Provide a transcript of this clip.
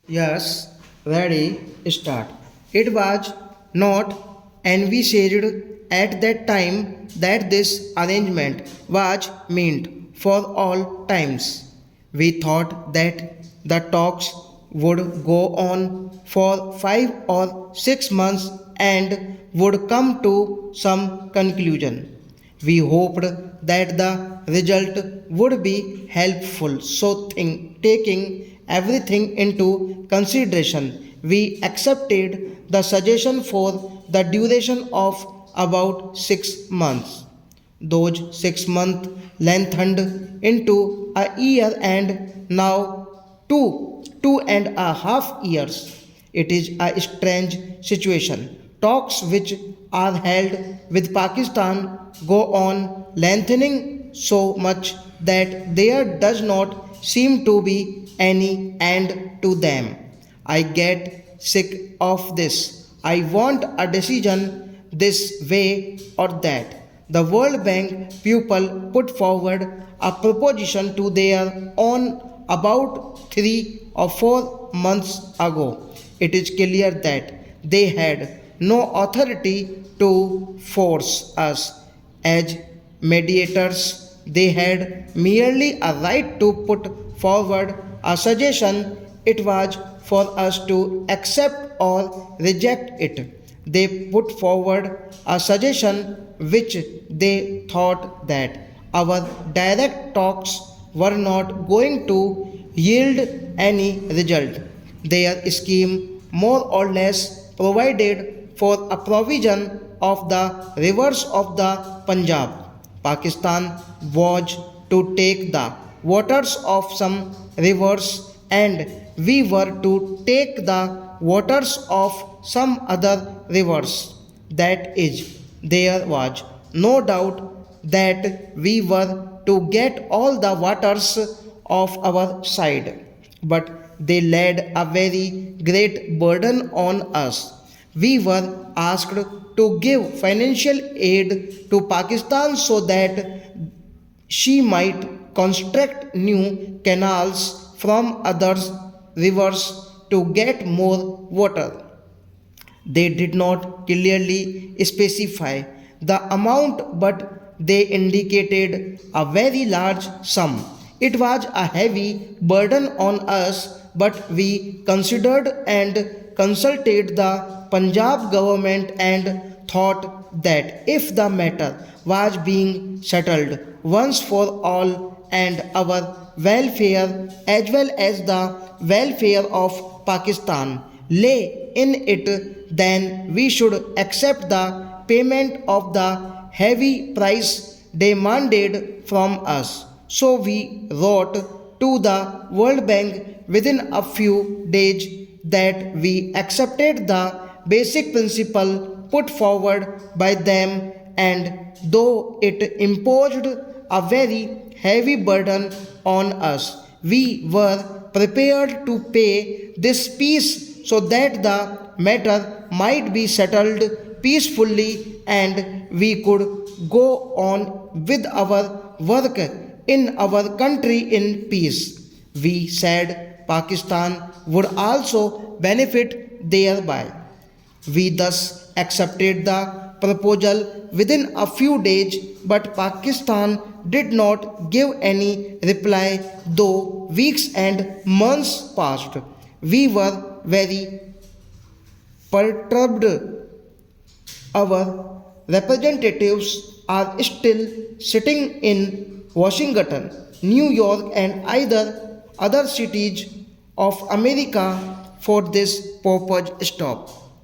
Yes, ready, start. It was not envisaged at that time that this arrangement was meant for all times. We thought that the talks would go on for 5 or 6 months and would come to some conclusion. We hoped that the result would be helpful. So, taking everything into consideration, we accepted the suggestion for the duration of about 6 months. Those 6 months lengthened into a year and now two and a half years. It is a strange situation. Talks which are held with Pakistan go on lengthening so much that there does not seem to be any end to them. I get sick of this. I want a decision this way or that. The World Bank people put forward a proposition to their own about 3 or 4 months ago. It is clear that they had no authority to force us as mediators. They had merely a right to put forward a suggestion. It was for us to accept or reject it. They put forward a suggestion which they thought that our direct talks were not going to yield any result. Their scheme more or less provided for a provision of the rivers of the Punjab. Pakistan was to take the waters of some rivers and we were to take the waters of some other rivers. That is, there was no doubt that we were to get all the waters of our side. But they laid a very great burden on us. We were asked to give financial aid to Pakistan so that she might construct new canals from other rivers to get more water. They did not clearly specify the amount, but they indicated a very large sum. It was a heavy burden on us, but we considered and consulted the Punjab government and thought that if the matter was being settled once for all and our welfare as well as the welfare of Pakistan lay in it, then we should accept the payment of the heavy price demanded from us. So we wrote to the World Bank within a few days that we accepted the basic principle put forward by them, and though it imposed a very heavy burden on us, we were prepared to pay this piece so that the matter might be settled peacefully and we could go on with our work in our country in peace. We said Pakistan would also benefit thereby. We thus accepted the proposal within a few days, but Pakistan did not give any reply, though weeks and months passed. We were very perturbed. Our representatives are still sitting in Washington, New York, and either other cities of America for this purpose stop.